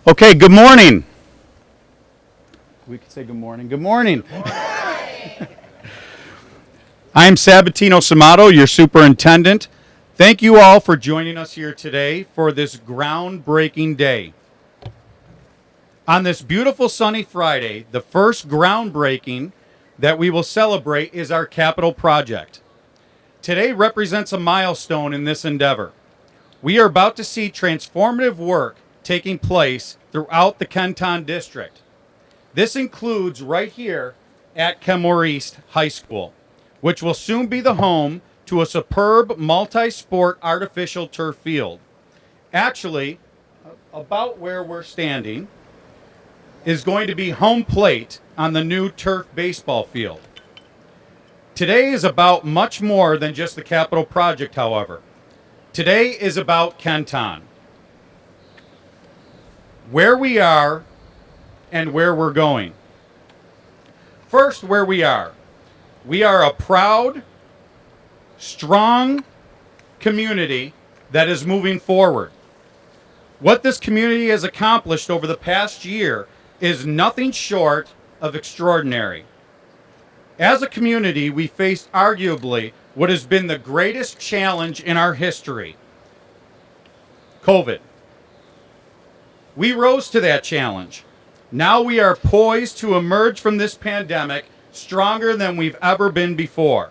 Okay, good morning. We could say good morning. Good morning. I'm Sabatino Samato, your superintendent. Thank you all for joining us here today for this groundbreaking day. On this beautiful sunny Friday, the first groundbreaking that we will celebrate is our capital project. Today represents a milestone in this endeavor. We are about to see transformative work taking place throughout the Kenton district. This includes right here at Kenmore-East High School, which will soon be the home to a superb multi-sport artificial turf field. Actually, about where we're standing is going to be home plate on the new turf baseball field. Today is about much more than just the capital project, however. Today is about Kenton. Where we are and where we're going. First, where we are. We are a proud, strong community that is moving forward. What this community has accomplished over the past year is nothing short of extraordinary. As a community, we faced arguably what has been the greatest challenge in our history, COVID. We rose to that challenge. Now we are poised to emerge from this pandemic stronger than we've ever been before.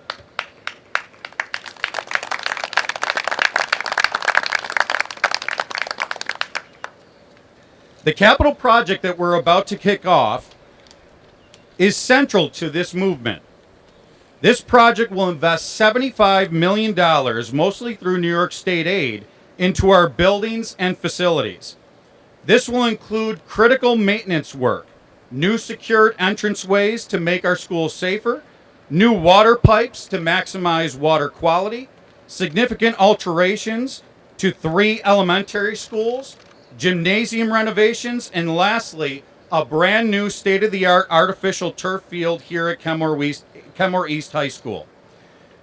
The capital project that we're about to kick off is central to this movement. This project will invest $75 million, mostly through New York State aid, into our buildings and facilities. This will include critical maintenance work, new secured entranceways to make our schools safer, new water pipes to maximize water quality, significant alterations to 3 elementary schools, gymnasium renovations, and lastly, a brand new state-of-the-art artificial turf field here at Kenmore-East High School.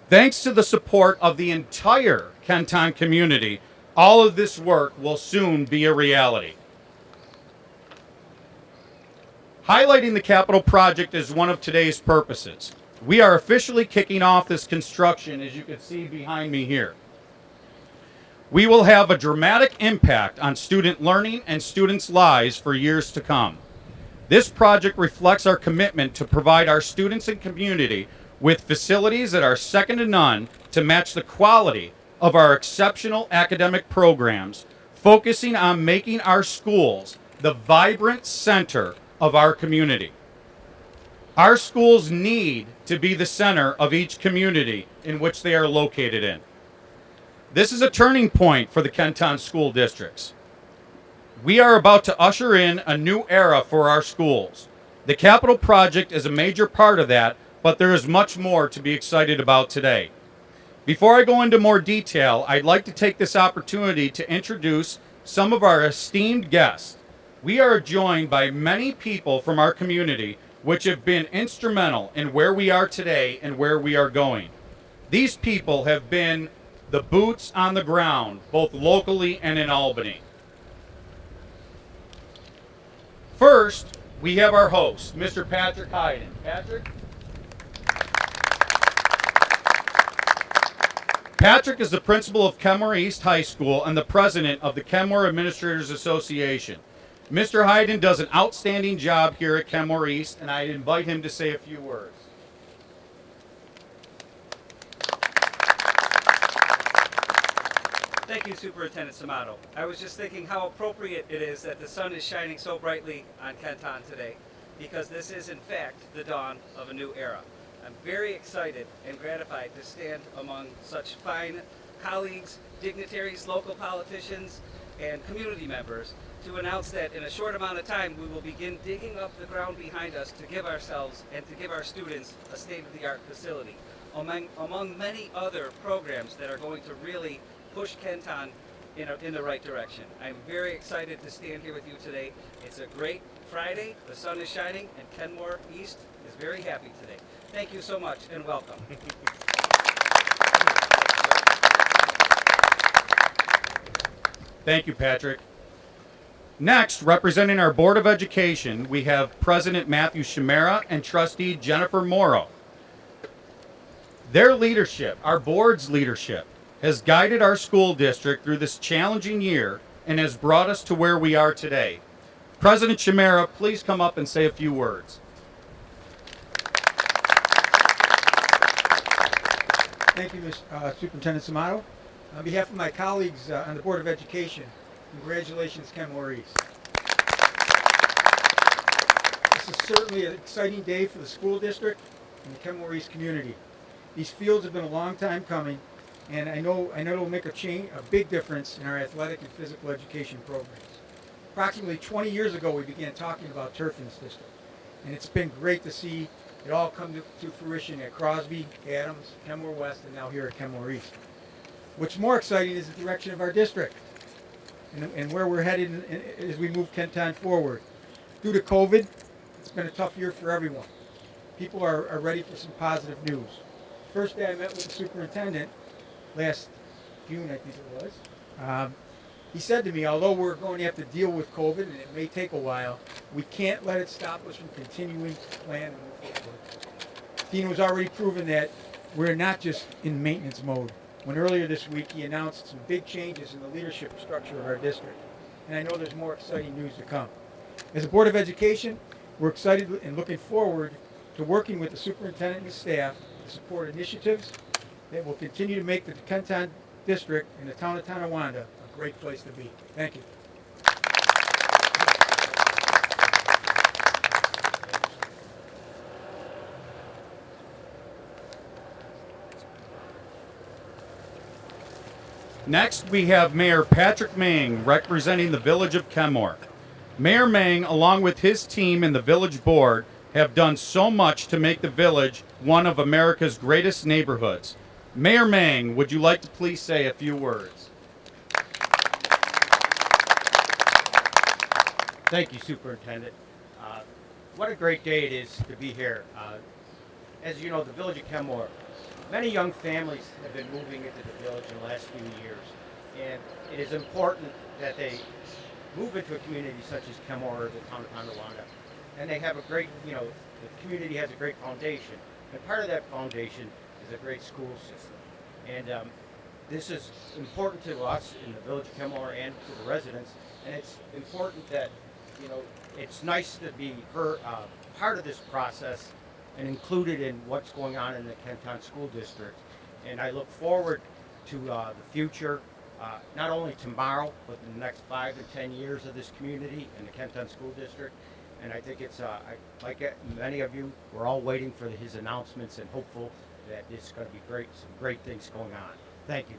Thanks to the support of the entire Kenton community, all of this work will soon be a reality. Highlighting the capital project is one of today's purposes. We are officially kicking off this construction, as you can see behind me here. We will have a dramatic impact on student learning and students' lives for years to come. This project reflects our commitment to provide our students and community with facilities that are second to none to match the quality of our exceptional academic programs, focusing on making our schools the vibrant center of our community. Our schools need to be the center of each community in which they are located in. This is a turning point for the Kenton school districts. We are about to usher in a new era for our schools. The capital project is a major part of that, but there is much more to be excited about today. Before I go into more detail, I'd like to take this opportunity to introduce some of our esteemed guests. We are joined by many people from our community which have been instrumental in where we are today and where we are going. These people have been the boots on the ground, both locally and in Albany. First, we have our host, Mr. Patrick Hayden. Patrick? Patrick is the principal of Kenmore-East High School and the president of the Kenmore Administrators Association. Mr. Hayden does an outstanding job here at Kenmore-East, and I invite him to say a few words. Thank you, Superintendent Samato. I was just thinking how appropriate it is that the sun is shining so brightly on Kenton today, because this is, in fact, the dawn of a new era. I'm very excited and gratified to stand among such fine colleagues, dignitaries, local politicians, and community members to announce that in a short amount of time we will begin digging up the ground behind us to give ourselves and to give our students a state-of-the-art facility, among many other programs that are going to really push Kenton in the right direction. I'm very excited to stand here with you today. It's a great Friday, the sun is shining, and Kenmore-East is very happy today. Thank you so much and welcome. Thank you, Patrick. Next, representing our Board of Education, we have President Matthew Chimera and Trustee Jennifer Morrow. Their leadership, our board's leadership, has guided our school district through this challenging year and has brought us to where we are today. President Chimera, please come up and say a few words. Thank you, Superintendent Samato. On behalf of my colleagues on the Board of Education, congratulations, Kenmore-East. This is certainly an exciting day for the school district and the Kenmore-East community. These fields have been a long time coming, and I know it'll make a big difference in our athletic and physical education programs. Approximately 20 years ago, we began talking about turf in this district, and it's been great to see it all come to fruition at Crosby, Adams, Kenmore West, and now here at Kenmore East. What's more exciting is the direction of our district and where we're headed as we move Kenton forward. Due to COVID, it's been a tough year for everyone. People are ready for some positive news. First day I met with the superintendent, last June I think it was, he said to me, although we're going to have to deal with COVID and it may take a while, we can't let it stop us from continuing to plan and move forward. Dean was already proven that we're not just in maintenance mode. When earlier this week he announced some big changes in the leadership structure of our district. And I know there's more exciting news to come. As a Board of Education, we're excited and looking forward to working with the superintendent and the staff to support initiatives that will continue to make the Kenton district and the town of Tonawanda a great place to be. Thank you. Next, we have Mayor Patrick Mang representing the Village of Kenmore. Mayor Mang, along with his team and the Village Board, have done so much to make the village one of America's greatest neighborhoods. Mayor Mang, would you like to please say a few words? Thank you, Superintendent. What a great day it is to be here. As you know, the Village of Kenmore, many young families have been moving into the village in the last few years, and it is important that they move into a community such as Kenmore or the town of Tonawanda, and they have a great, the community has a great foundation, and part of that foundation is a great school system. And this is important to us in the Village of Kenmore and to the residents, and it's important that, it's nice to be part of this process and included in what's going on in the Kenton School District. And I look forward to the future, not only tomorrow, but the next 5 to 10 years of this community and the Kenton School District. And I think it's, like many of you, we're all waiting for his announcements and hopeful that it's going to be great, some great things going on. Thank you.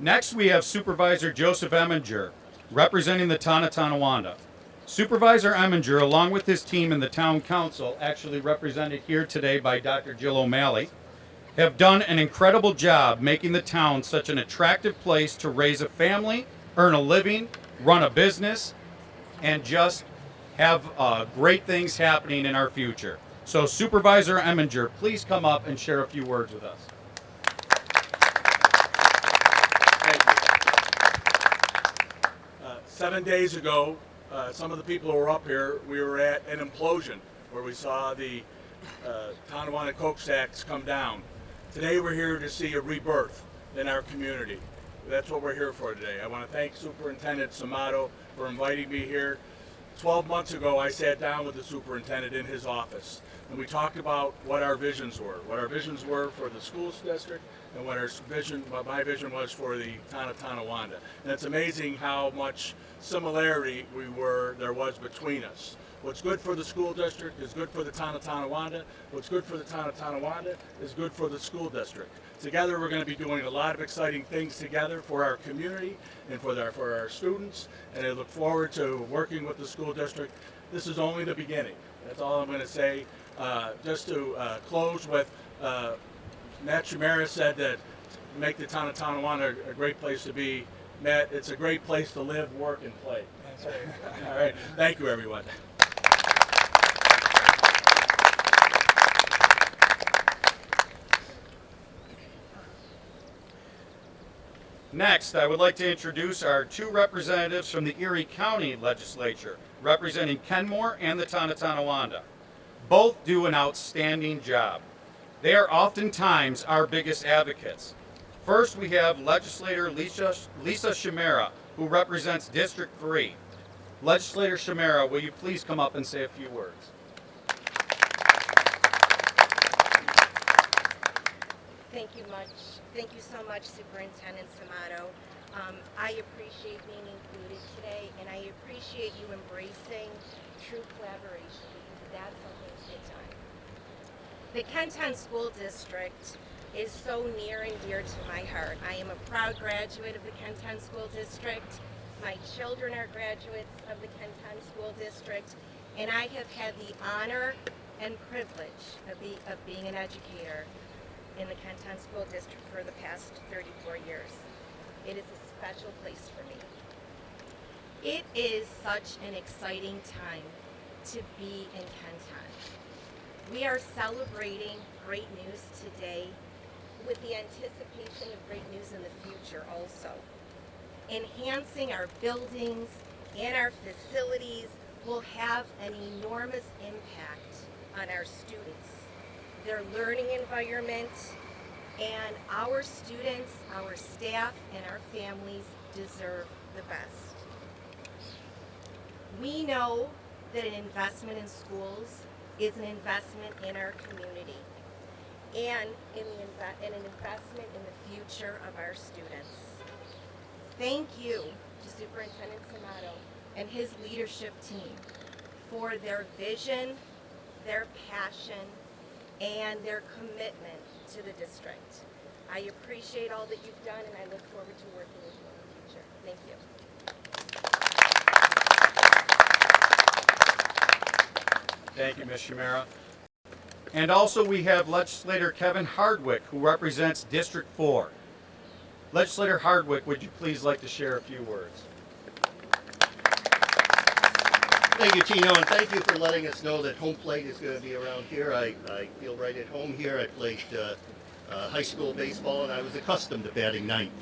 Next, we have Supervisor Joseph Eminger, representing the town of Tonawanda. Supervisor Eminger, along with his team and the town council, actually represented here today by Dr. Jill O'Malley, have done an incredible job making the town such an attractive place to raise a family, earn a living, run a business, and just have great things happening in our future. So Supervisor Eminger, please come up and share a few words with us. Thank you. 7 days ago, some of the people who were up here, we were at an implosion where we saw the Tonawanda coke stacks come down. Today we're here to see a rebirth in our community. That's what we're here for today. I want to thank Superintendent Samato for inviting me here. 12 months ago, I sat down with the superintendent in his office, and we talked about what our visions were for the school district, and what my vision was for the town of Tonawanda. And it's amazing how much similarity there was between us. What's good for the school district is good for the town of Tonawanda. What's good for the town of Tonawanda is good for the school district. Together, we're going to be doing a lot of exciting things together for our community and for our students. And I look forward to working with the school district. This is only the beginning. That's all I'm going to say. Just to close with, Matt Chimera said that make the town of Tonawanda a great place to be. Matt, it's a great place to live, work, and play. That's right. All right. Thank you, everyone. Next, I would like to introduce our two representatives from the Erie County Legislature, representing Kenmore and the Tonawanda. Both do an outstanding job. They are oftentimes our biggest advocates. First, we have Legislator Lisa Chimera, who represents District 3. Legislator Chimera, will you please come up and say a few words? Thank you much. Thank you so much, Superintendent Samato. I appreciate being included today, and I appreciate you embracing true collaboration, because that's how things get done. The Kenton School District is so near and dear to my heart. I am a proud graduate of the Kenton School District. My children are graduates of the Kenton School District, and I have had the honor and privilege of being an educator in the Kenton School District for the past 34 years. It is a special place for me. It is such an exciting time to be in Kenton. We are celebrating great news today with the anticipation of great news in the future also. Enhancing our buildings and our facilities will have an enormous impact on our students, their learning environment, and our students, our staff, and our families deserve the best. We know that an investment in schools is an investment in our community and an investment in the future of our students. Thank you to Superintendent Samato and his leadership team for their vision, their passion, and their commitment to the district. I appreciate all that you've done, and I look forward to working with you in the future. Thank you. Thank you, Ms. Chimera. And also we have Legislator Kevin Hardwick, who represents District 4. Legislator Hardwick, would you please like to share a few words? Thank you, Tino, and thank you for letting us know that home plate is going to be around here. I feel right at home here. I played high school baseball, and I was accustomed to batting ninth.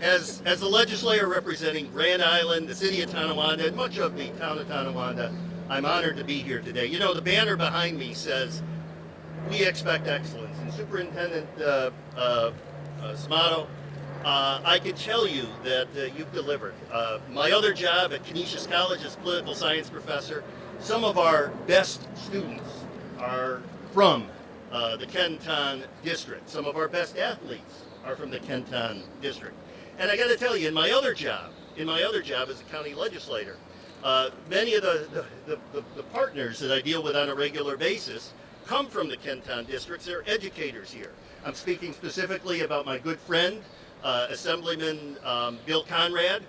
As a legislator representing Grand Island, the city of Tonawanda, and much of the town of Tonawanda, I'm honored to be here today. You know, the banner behind me says, "We expect excellence." And Superintendent Samato, I can tell you that you've delivered. My other job at Canisius College as political science professor, some of our best students are from the Kenton district. Some of our best athletes are from the Kenton district. And I got to tell you, in my other job as a county legislator, many of the partners that I deal with on a regular basis come from the Kenton districts. They're educators here. I'm speaking specifically about my good friend, Assemblyman Bill Conrad,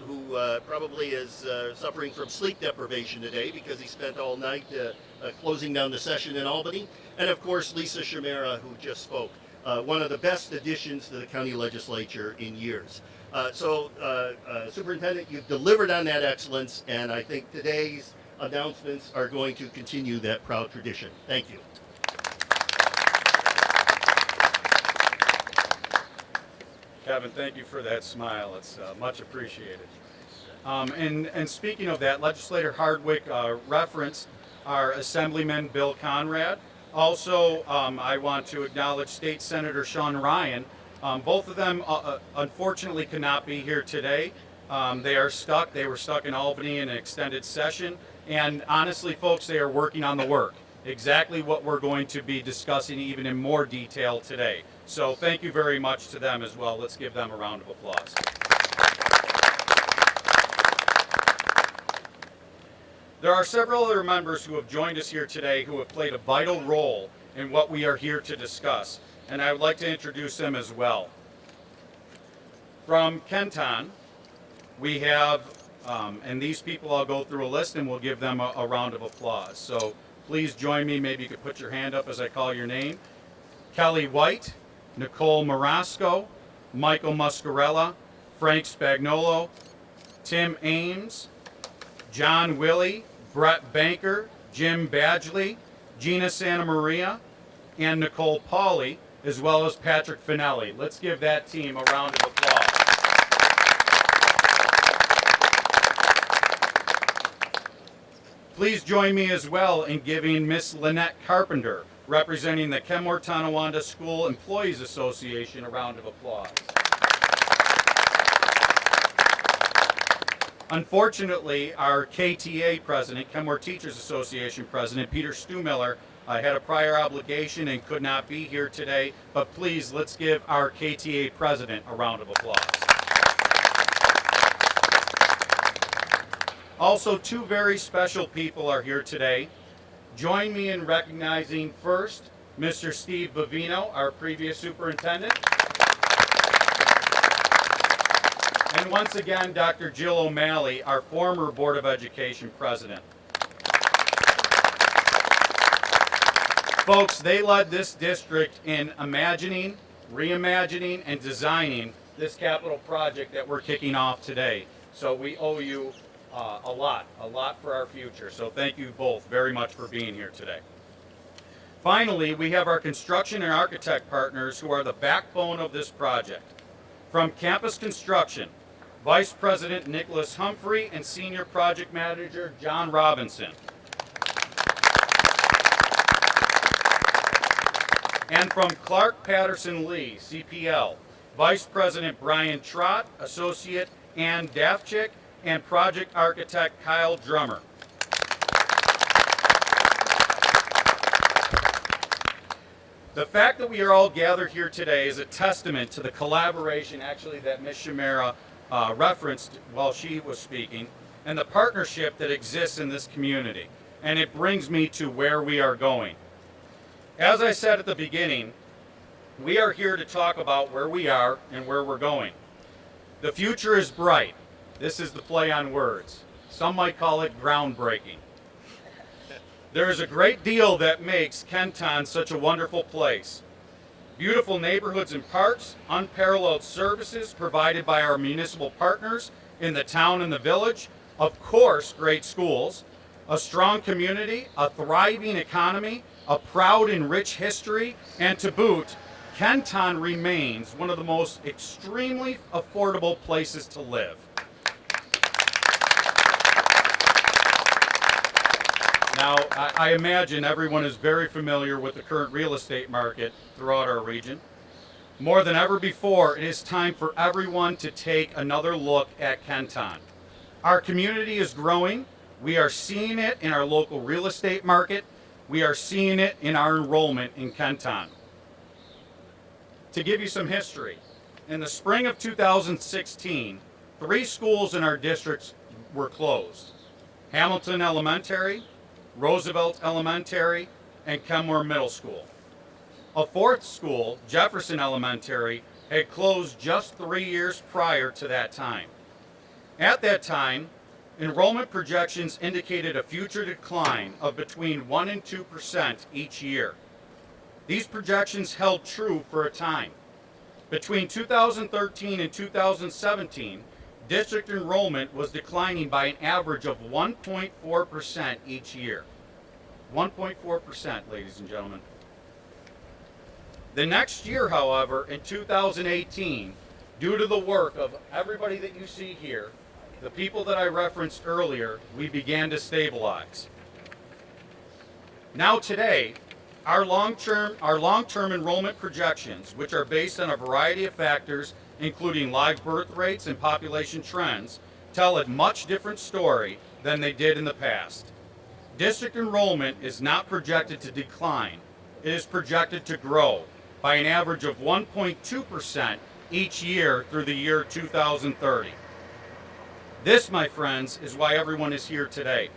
who probably is suffering from sleep deprivation today because he spent all night closing down the session in Albany. And of course, Lisa Chimera, who just spoke. One of the best additions to the county legislature in years. Superintendent, you've delivered on that excellence, and I think today's announcements are going to continue that proud tradition. Thank you. Kevin, thank you for that smile. It's much appreciated. And speaking of that, Legislator Hardwick referenced our Assemblyman Bill Conrad. Also, I want to acknowledge State Senator Sean Ryan. Both of them, unfortunately, could not be here today. They are stuck. They were stuck in Albany in an extended session. And honestly, folks, they are working on the work. Exactly what we're going to be discussing even in more detail today. So thank you very much to them as well. Let's give them a round of applause. There are several other members who have joined us here today who have played a vital role in what we are here to discuss, and I would like to introduce them as well. From Kenton, we have, and these people, I'll go through a list and we'll give them a round of applause. So please join me. Maybe you could put your hand up as I call your name. Kelly White, Nicole Marasco, Michael Muscarella, Frank Spagnolo, Tim Ames, John Willey, Brett Banker, Jim Badgley, Gina Santa Maria, and Nicole Pauley, as well as Patrick Finelli. Let's give that team a round of applause. Please join me as well in giving Miss Lynette Carpenter, representing the Kenmore-Tonawanda School Employees Association, a round of applause. Unfortunately, our KTA president, Kenmore Teachers Association president, Peter Stumiller, had a prior obligation and could not be here today, but please, let's give our KTA president a round of applause. Also, two very special people are here today. Join me in recognizing first Mr. Steve Bavino, our previous superintendent. And once again, Dr. Jill O'Malley, our former Board of Education president. Folks, they led this district in imagining, reimagining, and designing this capital project that we're kicking off today. So we owe you a lot for our future. So thank you both very much for being here today. Finally, we have our construction and architect partners who are the backbone of this project. From Campus Construction, Vice President Nicholas Humphrey and Senior Project Manager John Robinson. And from Clark Patterson Lee, CPL, Vice President Brian Trott, Associate Ann Dafchik, and Project Architect Kyle Drummer. The fact that we are all gathered here today is a testament to the collaboration actually that Ms. Shamara referenced while she was speaking, and the partnership that exists in this community. And it brings me to where we are going. As I said at the beginning, we are here to talk about where we are and where we're going. The future is bright. This is the play on words. Some might call it groundbreaking. There is a great deal that makes Kenton such a wonderful place. Beautiful neighborhoods and parks, unparalleled services provided by our municipal partners in the town and the village, of course, great schools, a strong community, a thriving economy, a proud and rich history, and to boot, Kenton remains one of the most extremely affordable places to live. Now, I imagine everyone is very familiar with the current real estate market throughout our region. More than ever before, it is time for everyone to take another look at Kenton. Our community is growing. We are seeing it in our local real estate market. We are seeing it in our enrollment in Kenton. To give you some history, in the spring of 2016, 3 schools in our districts were closed: Hamilton Elementary, Roosevelt Elementary, and Kenmore Middle School. A 4th school, Jefferson Elementary, had closed just 3 years prior to that time. At that time, enrollment projections indicated a future decline of between 1% and 2% each year. These projections held true for a time. Between 2013 and 2017, district enrollment was declining by an average of 1.4% each year. 1.4%, ladies and gentlemen. The next year, however, in 2018, due to the work of everybody that you see here, the people that I referenced earlier, we began to stabilize. Now today, our long-term enrollment projections, which are based on a variety of factors, including live birth rates and population trends, tell a much different story than they did in the past. District enrollment is not projected to decline. It is projected to grow by an average of 1.2% each year through the year 2030. This, my friends, is why everyone is here today.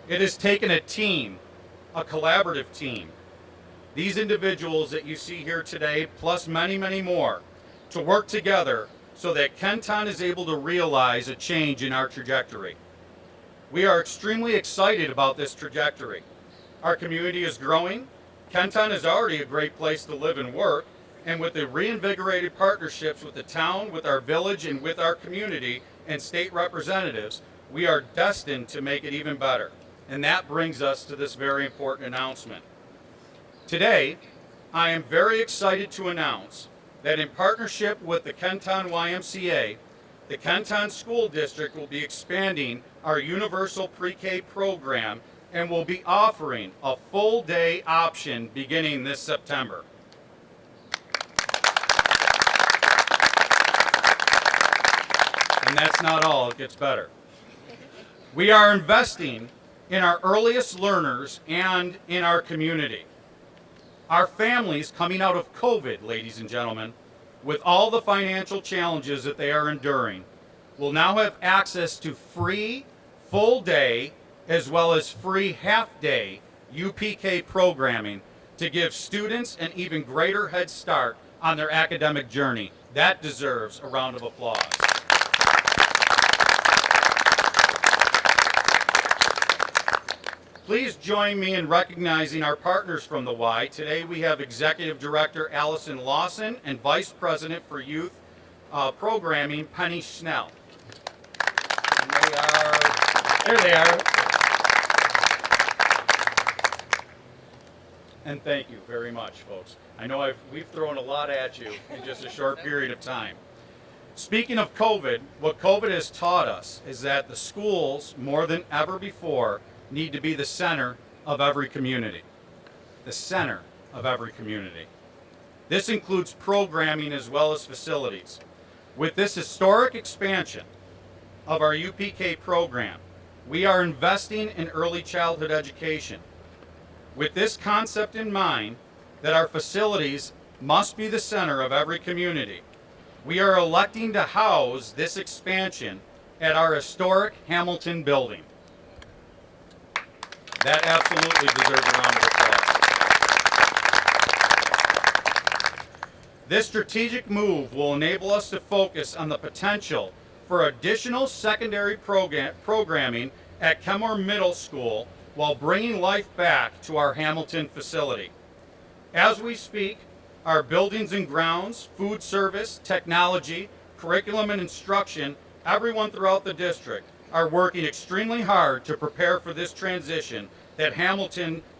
It has taken a team, a collaborative team. These individuals that you see here today, plus many, many more, to work together so that Kenton is able to realize a change in our trajectory. We are extremely excited about this trajectory. Our community is growing. Kenton is already a great place to live and work, and with the reinvigorated partnerships with the town, with our village, and with our community and state representatives, we are destined to make it even better. And that brings us to this very important announcement. Today, I am very excited to announce that in partnership with the Kenton YMCA, the Kenton School District will be expanding our universal pre-K program and will be offering a full day option beginning this September. And that's not all, it gets better. We are investing in our earliest learners and in our community. Our families coming out of COVID, ladies and gentlemen, with all the financial challenges that they are enduring, will now have access to free full day as well as free half day UPK programming to give students an even greater head start on their academic journey. That deserves a round of applause. Please join me in recognizing our partners from the Y. Today we have Executive Director Allison Lawson and Vice President for Youth Programming Penny Schnell. And there they are. And thank you very much, folks. I know we've thrown a lot at you in just a short period of time. Speaking of COVID, what COVID has taught us is that the schools, more than ever before, need to be the center of every community. The center of every community. This includes programming as well as facilities. With this historic expansion of our UPK program, we are investing in early childhood education. With this concept in mind, that our facilities must be the center of every community, we are electing to house this expansion at our historic Hamilton building. That absolutely deserves a round of applause. This strategic move will enable us to focus on the potential for additional secondary programming at Kenmore Middle School while bringing life back to our Hamilton facility. As we speak, our buildings and grounds, food service, technology, curriculum and instruction, everyone throughout the district are working extremely hard to prepare for this transition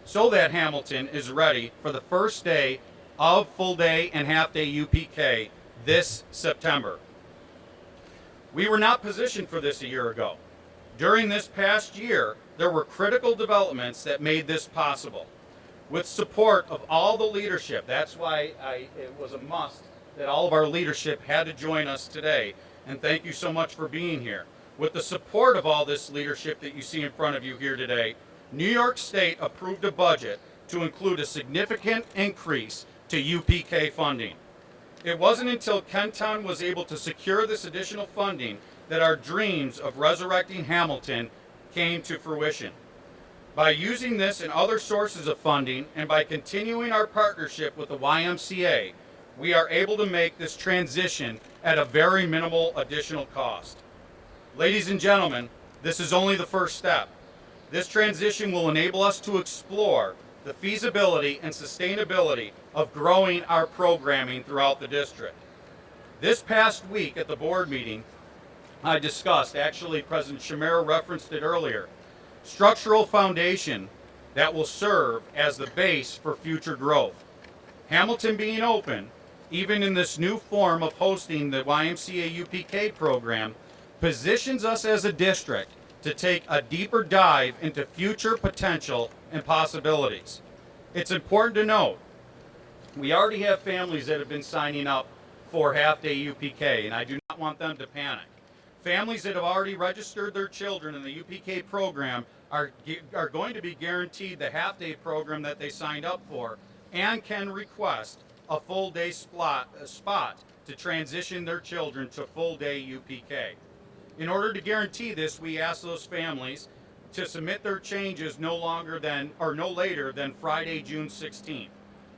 so that Hamilton is ready for the first day of full day and half day UPK this September. We were not positioned for this a year ago. During this past year, there were critical developments that made this possible. With support of all the leadership, that's why it was a must that all of our leadership had to join us today. And thank you so much for being here. With the support of all this leadership that you see in front of you here today, New York State approved a budget to include a significant increase to UPK funding. It wasn't until Kenton was able to secure this additional funding that our dreams of resurrecting Hamilton came to fruition. By using this and other sources of funding, and by continuing our partnership with the YMCA, we are able to make this transition at a very minimal additional cost. Ladies and gentlemen, this is only the first step. This transition will enable us to explore the feasibility and sustainability of growing our programming throughout the district. This past week at the board meeting, I discussed, actually President Shamera referenced it earlier, structural foundation that will serve as the base for future growth. Hamilton being open, even in this new form of hosting the YMCA UPK program, positions us as a district to take a deeper dive into future potential and possibilities. It's important to note, we already have families that have been signing up for half-day UPK, and I do not want them to panic. Families that have already registered their children in the UPK program are going to be guaranteed the half-day program that they signed up for and can request a full-day spot to transition their children to full-day UPK. In order to guarantee this, we ask those families to submit their changes no later than Friday, June 16th.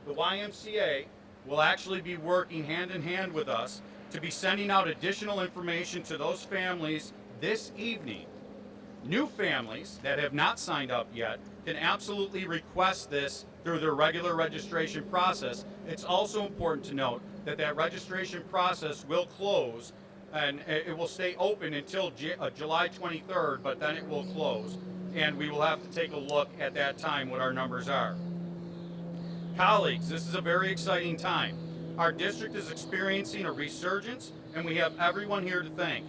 The YMCA will actually be working hand in hand with us to be sending out additional information to those families this evening. New families that have not signed up yet can absolutely request this through their regular registration process. It's also important to note that that registration process will close and it will stay open until July 23rd, but then it will close. And we will have to take a look at that time what our numbers are. Colleagues, this is a very exciting time. Our district is experiencing a resurgence, and we have everyone here to thank.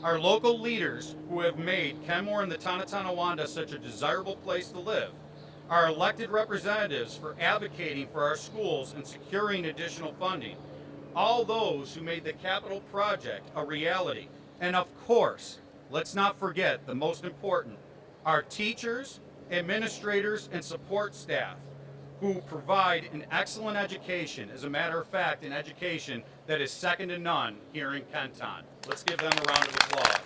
Our local leaders who have made Kenmore and the Tonawanda such a desirable place to live. Our elected representatives for advocating for our schools and securing additional funding. All those who made the capital project a reality. And of course, let's not forget the most important, our teachers, administrators, and support staff who provide an excellent education. As a matter of fact, an education that is second to none here in Kenton. Let's give them a round of applause.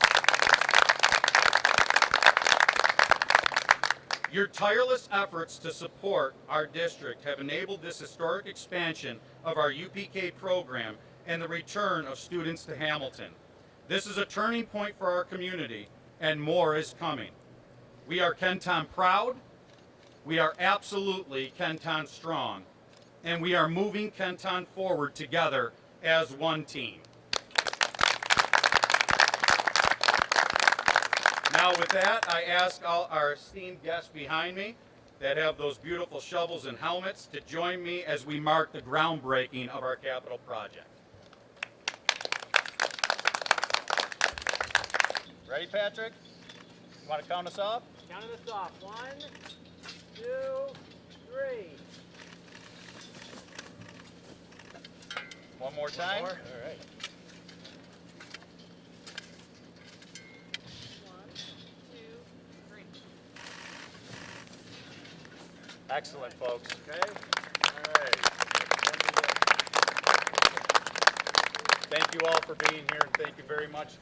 Your tireless efforts to support our district have enabled this historic expansion of our UPK program and the return of students to Hamilton. This is a turning point for our community, and more is coming. We are Kenton proud, we are absolutely Kenton strong, and we are moving Kenton forward together as one team. Now with that, I ask all our esteemed guests behind me that have those beautiful shovels and helmets to join me as we mark the groundbreaking of our capital project. Ready, Patrick? You want to count us off? Counting us off. 1, 2, 3. One more time. All right. Excellent, folks. Okay? All right. Thank you all for being here, and thank you very much